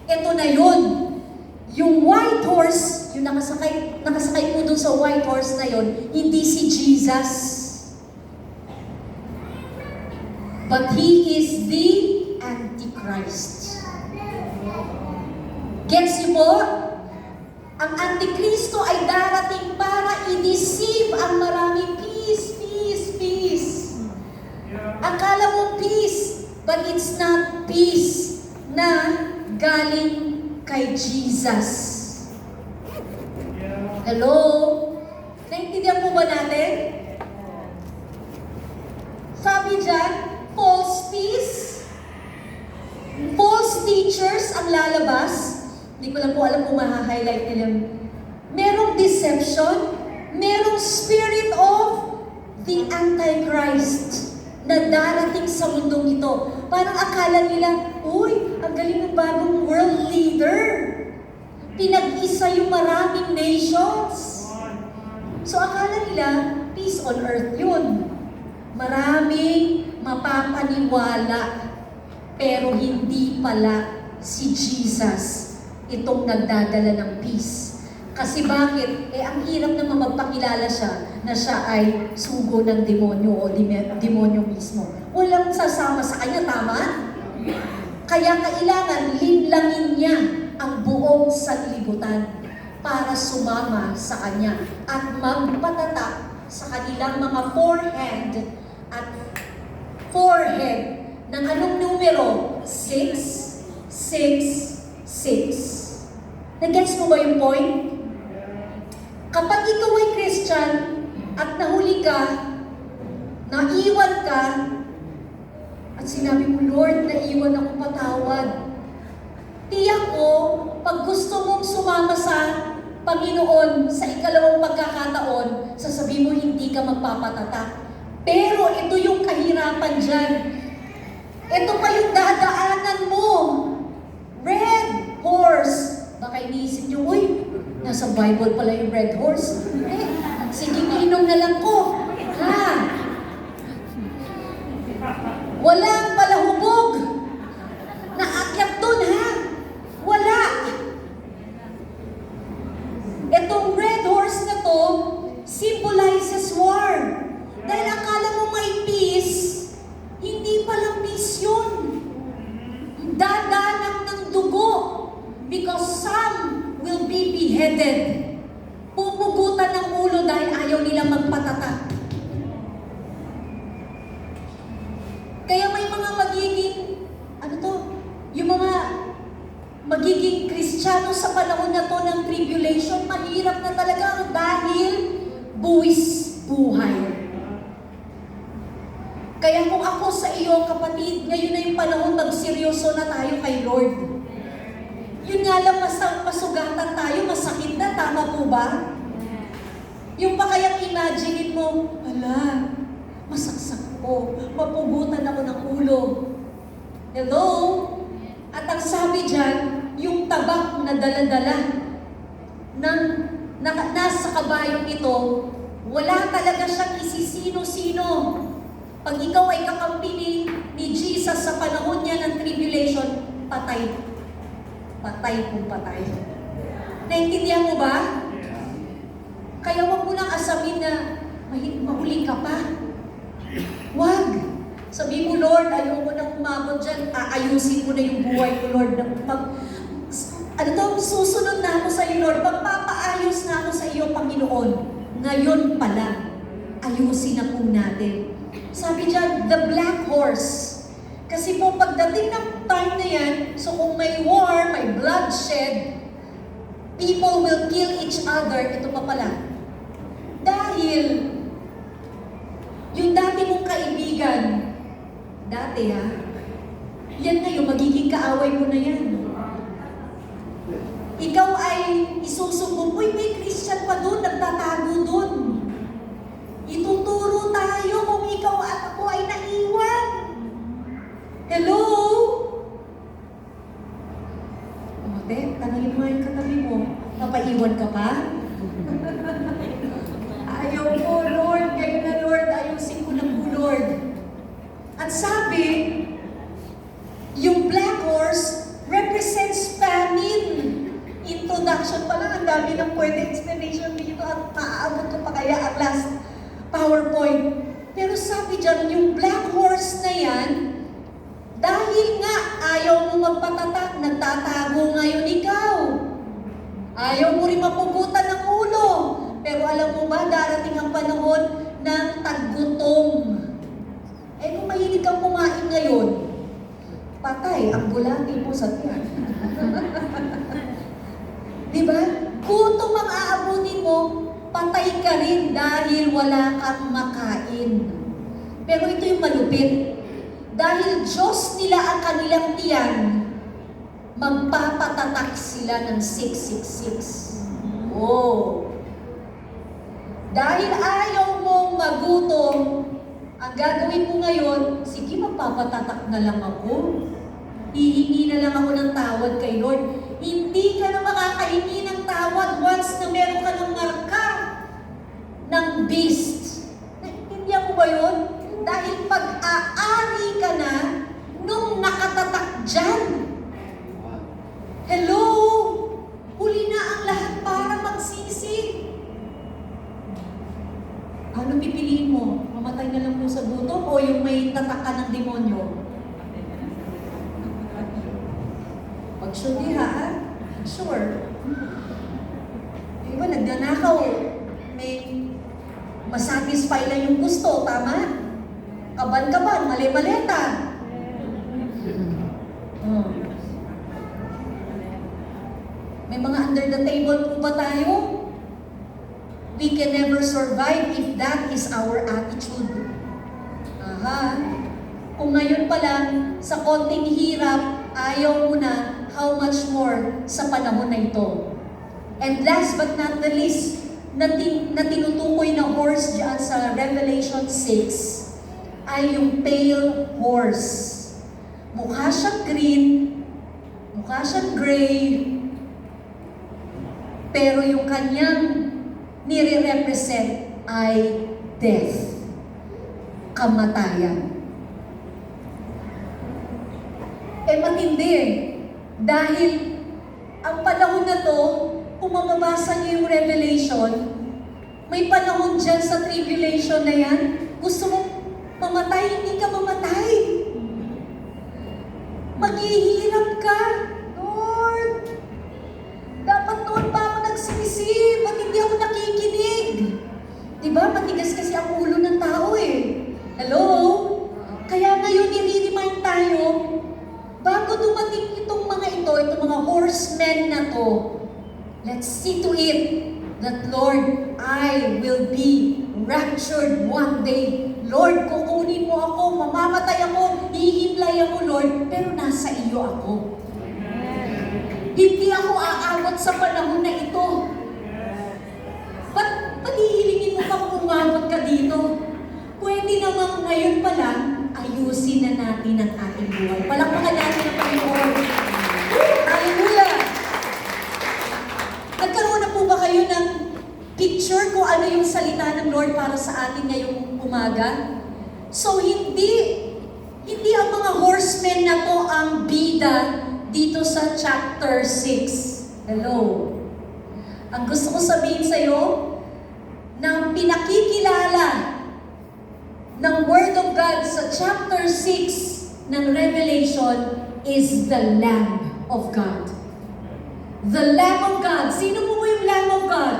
ito na yun. Yung white horse, yung nakasakay po dun sa white horse na yun, hindi si Jesus. But He is the Antichrist. Gets niyo po? Ang Antikristo ay darating para i-deceive ang marami. Peace, peace, peace. Akala mo peace, but it's not peace na galing kay Jesus. Hello? Naintindihan po ba natin? Sabi dyan, false peace, false teachers ang lalabas. Hindi ko lang po alam kung maha-highlight nila. Merong deception, merong spirit of the Antichrist na darating sa mundong ito. Parang akala nila, uy, ang galing ng bagong world leader. Pinag-isa yung maraming nations. So akala nila, peace on earth yun. Maraming mapapaniwala, pero hindi pala si Jesus itong nagdadala ng peace. Kasi bakit? Ang hirap naman magpakilala siya na siya ay sugo ng demonyo o demonyo mismo. Walang sasama sa kanya, tama? Kaya kailangan linlangin niya ang buong sanlibutan para sumama sa kanya at magpatatak sa kanilang mga forehead ng anong numero? 666. Nag-gets mo ba yung point? Kapag ikaw ay Christian at nahuli ka, naiwan ka, at sinabi mo, Lord, naiwan ako, patawad. Tiyak ko, pag gusto mong sumama sa Panginoon sa ikalawang pagkakataon, sasabihin mo hindi ka magpapatatak. Pero ito yung kahirapan dyan. Ito pa yung dadaanan mo. Red horse. Baka iniisip nyo, uy, nasa Bible pala yung red horse. Sige, inom na lang ko. Ha? Walang palahubog na akyat dun, ha? Wala. Itong red horse na to symbolizes war. Dahil akala mo may peace, hindi palang peace yun. Dadanak ng dugo. Because some will be beheaded. Pupugutan ng ulo dahil ayaw nilang magpatatak. Kaya may mga yung mga magiging Kristiyano sa panahon na to ng tribulation, mahirap na talaga dahil buwis buhay. Kaya kung ako sa iyo, kapatid, ngayon na yung panahon, magseryoso na tayo kay Lord. Yun nga lang, masugatan tayo, masakit na, tama po ba? Yung pa kayang imagine mo, ala, masaksak ko, mapugutan ako ng ulo. Hello? At ang sabi dyan, yung tabak na dala-dala ng nasa kabayong ito, wala talaga siyang isisino-sino. Pag ikaw ay kakampi ni Jesus sa panahon niya ng tribulation, patay. Patay kung patay. Naintindihan mo ba? Kaya wag mo nang asamin na mahuli ka pa. Wag. Sabi mo, Lord, ayoko nang umabot dyan. Aayusin ko na yung buhay ko, Lord. Susunod na ako sa iyo, Lord. Pagpapaayos na ako sa iyo, Panginoon. Ngayon pa lang, ayusin na po natin. Sabi dyan, the black horse. Kasi po, pagdating ng time na yan, so kung may war, may bloodshed, people will kill each other. Ito pa pala. Dahil, yung dati mong kaibigan, dati ha, yan ngayon, magiging kaaway mo na yan. Ikaw ay isusumbong, uy, may Christian pa doon, nagtatago doon. Ituturo tayo kung ikaw at ako ay naiwan. Hello? Ote, tanongin mo yung katabi mo, napaiwan ka pa? Ayaw ko, Lord, kayo na Lord, ayusin ko na po, Lord. At sabi, yung black horse dami ng pwede explanation dito at maaabot ko pa kaya ang last PowerPoint. Pero sabi dyan, yung black horse na yan, dahil nga ayaw mo magpatatak, nagtatago ngayon ikaw. Ayaw mo rin mapugutan ng ulo. Pero alam mo ba, darating ang panahon ng taggutom. Eh kung mahilig kang kumain ngayon, patay ang bulati mo sa tiyan. Diba? Gutom ang aabutin mo, patay ka rin dahil wala kang makain. Pero ito yung malupit. Dahil Diyos nila ang kanilang tiyan, magpapatatak sila ng 666. Oh. Dahil ayaw mong magutom, ang gagawin mo ngayon, sige, magpapatatak na lang ako. Hihingi na lang ako ng tawad kay Lord. Hindi ka na makakahingi ng tawad once na meron ka ng marka ng beast. Naintindihan mo ba yun? Dahil pag-aari ka na nung nakatatak dyan. Hello? Huli na ang lahat para magsisi. Ano pipiliin mo? Mamatay na lang po sa gutom o yung may tataka ng demonyo? Pag-sure ha? Sure. Yung iba nagnanakaw, may masatisfy lang yung gusto, tama? Kaban-kaban, mali-maleta. May mga under the table po ba tayo? We can never survive if that is our attitude. Aha. Kung ngayon pa lang, sa konting hirap, ayaw mo na, how much more sa panahon na ito. And last but not the least, na tinutukoy na horse dyan sa Revelation 6, ay yung pale horse. Mukha siyang green, mukha siyang gray, pero yung kanyang nire-represent ay death, kamatayan. Matindi eh. Dahil ang panahon na to, kung mababasa niyo yung Revelation, may panahon dyan sa tribulation na yan, gusto mong mamatay, hindi ka mamatay. Maghihirap ka. Lord, dapat noon pa ako nagsisi, ba't hindi ako nakikinig? Diba? Matigas kasi ang ulo ng tao eh. Hello? Kaya ngayon nire-remind tayo, bago dumating itong mga ito, itong mga horsemen na to, let's see to it that, Lord, I will be raptured one day. Lord, kukunin mo ako, mamamatay ako, hihimlay ako, Lord, pero nasa iyo ako. Hindi ako aabot sa panahon na ito. Ba't hihilingin mo pang umabot ka dito? Pwede namang ngayon pa lang, ayusin na natin ang ating buhay. Palakpakan natin ang Panginoon. Hallelujah! Nagkaroon na po ba kayo ng picture kung ano yung salita ng Lord para sa atin ngayong umaga? So, hindi ang mga horsemen na to ang bida dito sa chapter 6. Hello? Ang gusto ko sabihin sa iyo, na pinakikilala ng Word of God sa chapter 6 ng Revelation is the Lamb of God. The Lamb of God. Sino po yung Lamb of God?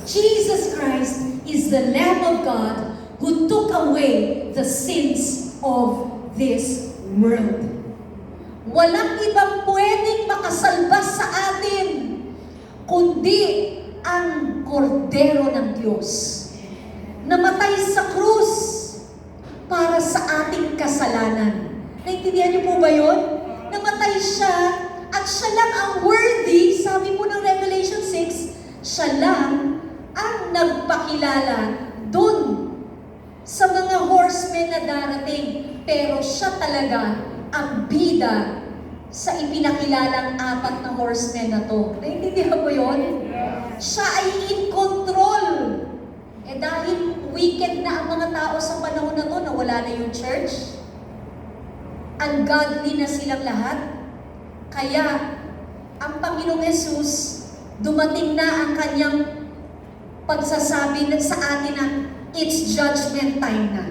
Jesus Christ is the Lamb of God who took away the sins of this world. Walang ibang pwedeng makasalba sa atin kundi ang kordero ng Diyos. Namatay sa krus para sa ating kasalanan. Naintindihan niyo po ba yun? Namatay siya at siya lang ang worthy, sabi po ng Revelation 6, siya lang ang nagpakilala dun sa mga horsemen na darating. Pero siya talaga ang bida sa ipinakilalang apat na horsemen na to. Naintindihan mo yun? Siya ay in control. Dahil wicked na ang mga tao sa panahon na to, na wala na yung church, ungodly na silang lahat, kaya ang Panginoong Jesus Dumating na ang kanyang pagsasabi sa atin na it's judgment time na.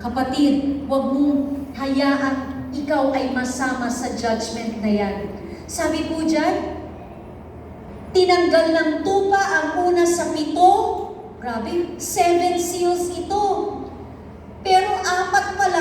Kapatid, huwag mong hayaan ikaw ay masama sa judgment na yan. Sabi po dyan, tinanggal ng tupa ang una sa 7. Grabe, 7 seals ito. Pero 4 pa lang.